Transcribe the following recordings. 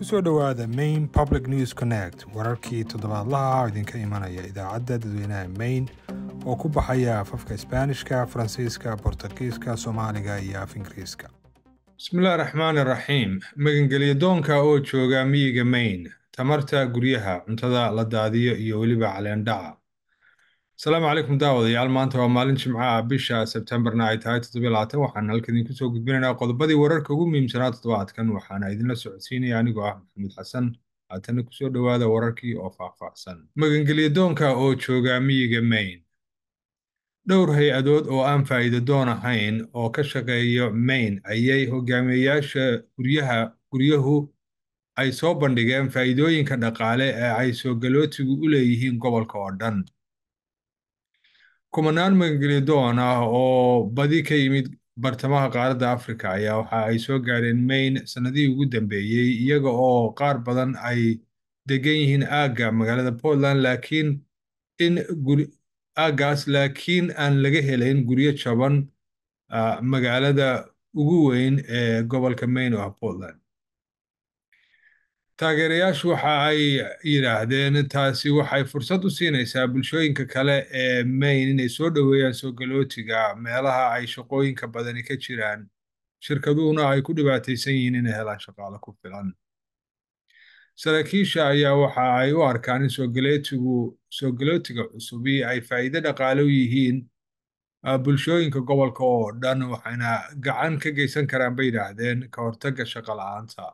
kusoo dhowaada Maine Public News Connect, wararkii toddobaadlaha oo idinka imanaya idaacadda dadweynaha Maine oo ku baxaya afafka Isbaanishka, Faransiiska, Bortugiiska, Soomaaliga iyo af Ingiriiska. Bismillaahi raxmaani raxiim. Magangelyo doonka oo jooga miyiga Maine, tamarta guryaha, cuntada la daadiyo iyo weliba caleendhaca. asalaamu calaykum daawadayaal, maanta waa maalin jimco ah, bisha Sebtembarna ay tahay 27. waxaan halkan idinku soo gudbinaynaa qodobadii wararka ugu muhiimsanaa toddobaadkan, waxaana idinla socodsiinaya anigoo ah Maxamed Xasan. haatana kusoo dhowaada wararkii oo faahfaahsan. Magangelyo doonka oo jooga miyiga Maine. dhowr hay-adood oo aan faa'iido doon ahayn oo ka shaqeeya Maine ayay hogaamiyeyaasha guryuhu ay soo bandhigeen faa'iidooyinka dhaqaale ee ay soo galootigu u leeyihiin gobolka oo dhan. kumanaan magangelyo doon ah oo badi ka yimid bartamaha qaaradda Afrika ayaa waxa ay soo gaareen Maine sanadihii ugu dambeeyey, iyaga oo qaar badan ay degan yihiin aagga magaalada Portland, laakiin aan laga helayn guryo jaban magaalada ugu weyn ee gobolka Maine oo ah Portland. taageerayaashu waxa ay yidhaahdeen taasi waxay fursad u siinaysaa bulshooyinka kale ee Maine inay soo dhoweeyaan soo galootiga meelaha ay shaqooyinka badani ka jiraan, shirkaduhuna ay ku dhibaataysan yihiin inay helaan shaqaale ku filan. saraakiisha ayaa waxa ay u arkaan in soo galootiga cusubi ay faa'iido dhaqaale u yihiin bulshooyinka gobolka oo dhan, waxayna gacan ka geysan karaan bay yidhaahdeen ka hortagga shaqo la'aanta.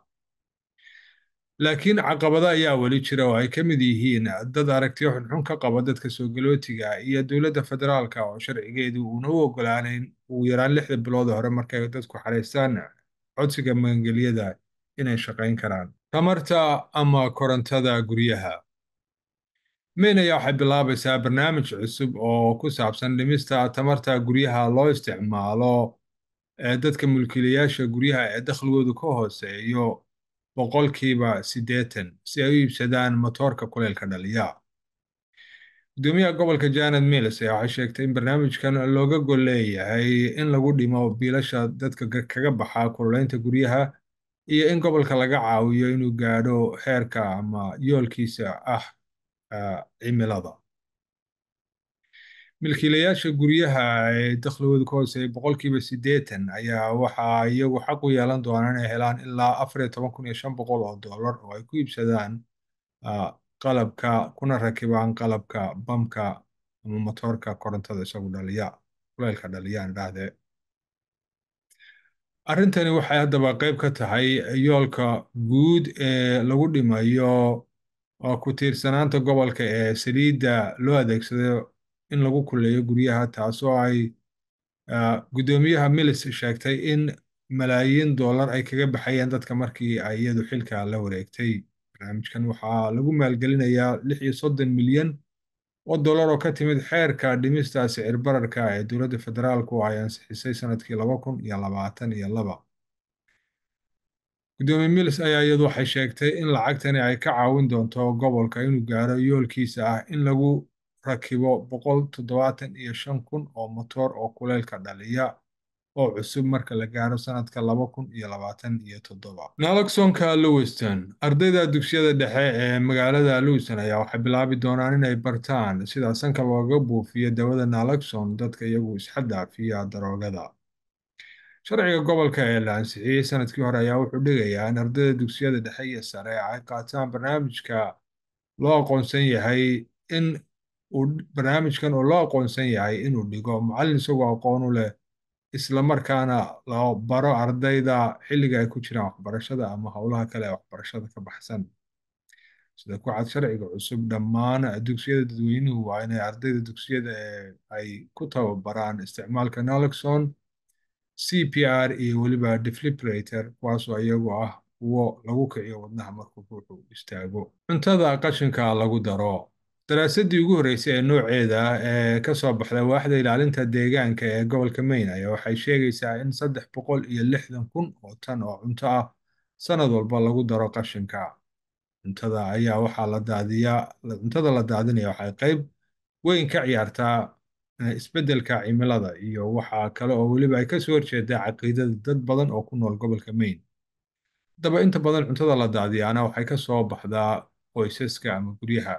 laakiin caqabado ayaa weli jira oo ay ka mid yihiin dad aragtiyo xunxun ka qaba dadka soo galootiga iyo dowladda federaalka oo sharcigeedu uuna u ogolaanayn ugu yaraan 6 bilood hore markay dadku xareystaan codsiga magangelyada inay shaqayn karaan. tamarta ama korontada guryaha. Maine ayaa waxay bilaabaysaa barnaamij cusub oo ku saabsan dhimista tamarta guryaha loo isticmaalo dadka mulkiilayaasha guryaha ee dakhligoodu ka hooseeyo 80% si ay u iibsadaan matoorka kuleylka dhaliya. gudoomiyaha gobolka Janet Mills ayaa waxay sheegtay in barnaamijkan looga gol leeyahay in lagu dhimo biilasha dadka kaga baxa kululeynta guryaha iyo in gobolka laga caawiyo inuu gaadho heerka ama yoolkiisa cimilada. milkiilayaasha guryaha ee dakhligoodu ka hooseeya 80% ayaa waxa iyagu xaq u yeelan doonaan inay helaan ilaa $14,500 oo ay ku iibsadaan qalabka kuna rakibaan qalabka bamka ama matoorka korontada isagu dhaliya kuleylka dhaliyaan dhahde. arrintani waxay haddaba qayb ka tahay yoolka guud ee lagu dhimayo ku tiirsanaanta gobolka ee saliidda loo adeegsado in lagu kuleeyo guryaha, taasoo ay gudoomiyaha Mills sheegtay in malaayiin dollar ay kaga baxayeen dadka markii ay iyadu xilka la wareegtay. barnaamijkan waxaa lagu maalgelinayaa $36 milyan oo ka timid xeerka dhimista sicir bararka ee dowladda federaalku ay ansixisay sanadkii 2022. gudoomiye Mills ayaa iyadu waxay sheegtay in lacagtani ay ka caawin doonto gobolka inuu gaaro yoolkiisa ah in lagu rakibo 175,000 oo matoor oo kuleylka dhaliya oo cusub marka la gaaro sanadka 2027. naloxonka Lewiston. ardayda dugsiyada dhexe ee magaalada Lewiston ayaa waxay bilaabi doonaan inay bartaan sida sanka looga buufiyo dawada naloxon dadka iyagu isxadaafiya daroogada. sharciga gobolka ee la ansixiyey sanadkii hore ayaa wuxuu dhigayaa in ardayda dugsiyada dhexe iyo sare ay qaataan barnaamijkan oo loo aqoonsan yahay inuu dhigo macallin isagoo aqoon u leh isla markaana la baro ardayda xilliga ay ku jiraan waxbarashada ama howlaha kale ee waxbarashada ka baxsan. sida ku cad sharciga cusub, dhammaan dugsiyada dadweynuhu waa inay ardayda dugsiyada ay ku tababaraan isticmaalka naloxon, CPR iyo weliba defibrillator, kuwaasoo iyagu ah kuwo lagu kiciyo wadnaha markuu ruuxu istaago. cuntada qashinka lagu daro. daraasaddii ugu horreysay ee nooceeda ee ka soo baxday waaxda ilaalinta deegaanka ee gobolka Maine ayaa waxay sheegaysaa in 360,000 oo tan oo cunto ah sanad walba lagu daro qashinka. cuntada la daadinaya waxay qayb weyn ka ciyaartaa isbeddelka cimilada iyo waxa kale oo weliba ay ka soo horjeedaa caqiidada dad badan oo ku nool gobolka Maine. daba inta badan cuntada la daadiyaana waxay ka soo baxdaa qoysaska ama guryaha.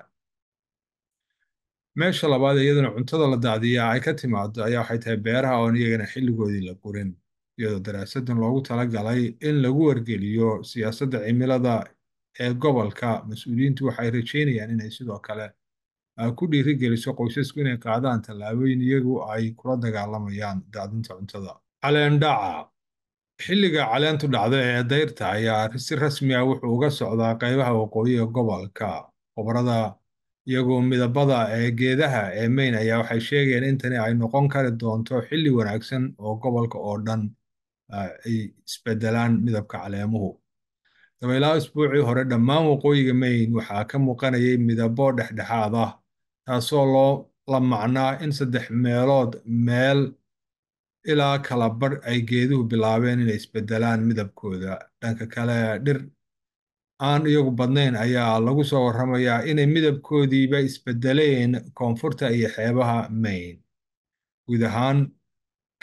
meesha labaad iyaduna cuntada la daadiyaa ay ka timaado ayaa waxay tahay beeraha oon iyagana xilligoodii la gurin, iyadoo daraasadan loogu talagalay in lagu wargeliyo siyaasadda cimilada ee gobolka. mas-uuliyiintu waxay rajeynayaan inay sidoo kale ku dhiirigeliso qoysasku inay qaadaan tallaabooyin iyagu ay kula dagaalamayaan daadinta cuntada. caleendhaca xilliga caleentu dhacda ee dayrta ayaa si rasmi ah wuxuu uga socdaa qaybaha waqooyi ee gobolka. khubarada iyagoo midabada ee geedaha ee Maine ayaa waxay sheegeen in tani ay noqon kari doonto xilli wanaagsan oo gobolka oo dhan ay isbedelaan midabka caleemuhu. dabaylaha isbuucii hore dhammaan waqooyiga Maine waxaa ka muuqanayay midabo dhexdhexaad ah, taasoo la macnaa in 3 meelood meel ilaa kala badh ay geeduhu bilaabeen inay isbedelaan midabkooda. dhanka kale, dhir aan iyagu badnayn ayaa lagu soo warramayaa inay midabkoodiiba isbedeleen koonfurta iyo xeebaha Maine. guud ahaan,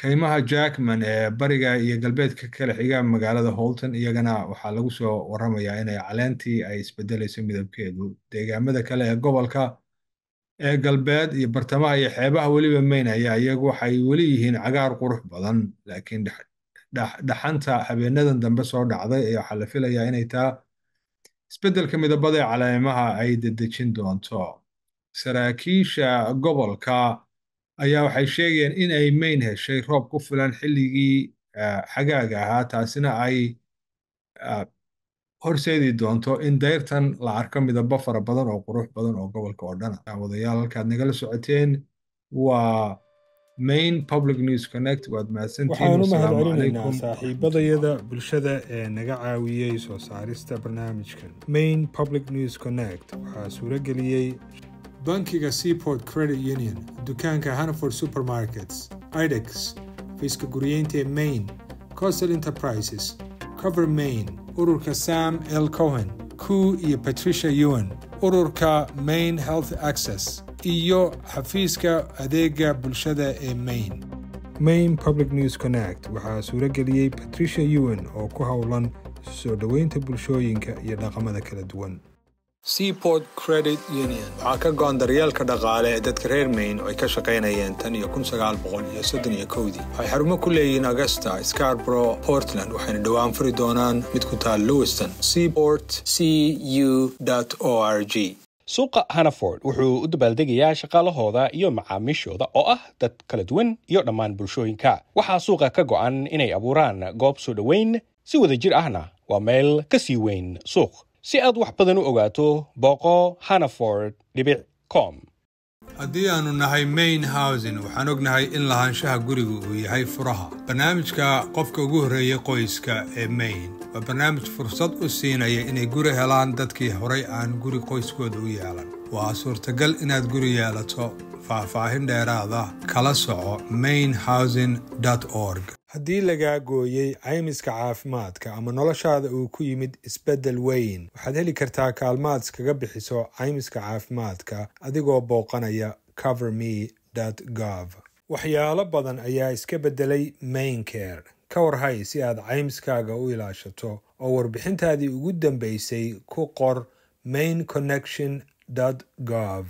kaymaha Jackman ee bariga iyo galbeedka kala xiga magaalada Holton iyagana waxaa lagu soo warramayaa inay caleentii ay isbedelayso midabkeedu. deegaamada kale ee gobolka ee galbeed iyo bartamaha iyo xeebaha weliba Maine ayaa iyagu waxay weli yihiin cagaar qurux badan, laakiin dhaxanta habeenadan dambe soo dhacday ayaa waxaa la filayaa inay taa isbeddelka midabada ee caleemaha ay dedejin doonto. saraakiisha gobolka ayaa waxay sheegeen in ay Maine heshay roob ku filan xilligii xagaaga ahaa, taasina ay horseedi doonto in dayrtan la arko midabo fara badan oo qurux badan oo gobolka oo dhan ah. wadayaal halkaad nagala socoteen waa Maine Public News Connect. waad mahadsantihiin. waxaan u mahadcelinaynaa saaxiibadayada bulshada ee naga caawiyey soo saarista barnaamijkan. Maine Public News Connect waxaa suurageliyey bankiga Seaport Credit Union, dukaanka Hannaford Supermarkets, IDEX, fiiska guryeynta ee Maine, Coastal Enterprises, Cover Maine, ururka Sam L. Cohen, Koo iyo Patricia Ewan, ururka Maine Health Access, iyo xafiiska adeega bulshada ee Maine. Maine Public News Connect waxaa suurageliyey Patricia Ewan oo ku howlan soo dhoweynta bulshooyinka iyo dhaqamada kala duwan. Seaport Credit Union waxaa ka go'an daryeelka dhaqaale ee dadka reer Maine oo ay ka shaqaynayeen tan iyo 1931. waxay xarumo ku leeyihiin Augusta, Scarborough, Portland, waxayna dhowaan furi doonaan mid ku taal Lewiston. seaportcu.org. suuqa Hannaford wuxuu u dabaaldegayaa shaqaalahooda iyo macaamiishooda oo ah dad kala duwan iyo dhammaan bulshooyinka. waxaa suuqa ka go'an inay abuuraan goob soo dhoweyn si wada jir ahna waa meel ka sii weyn suuq. si aad wax badan u ogaato, booqo hannaford.com. haddii aanu nahay Maine Housing, waxaan ognahay in lahaanshaha gurigu uu yahay furaha. barnaamijka qofka ugu horreeyay qoyska ee Maine waa barnaamij fursad u siinaya inay guri helaan dadkii horay aan guri qoyskooda u yeelan. waa suurtagal inaad guri yeelato. faahfaahin dheeraada kala soco mainehousing.org. haddii lagaa gooyey caymiska caafimaadka ama noloshaada uu ku yimid isbeddel weyn, waxaad heli kartaa kaalmaad iskaga bixiso caymiska caafimaadka adigoo booqanaya coverme.gov. waxyaalo badan ayaa iska beddelay MaineCare. ka warhay si aad caymiskaaga u ilaashato oo warbixintaadii ugu dambaysay ku qor maineconnection.gov.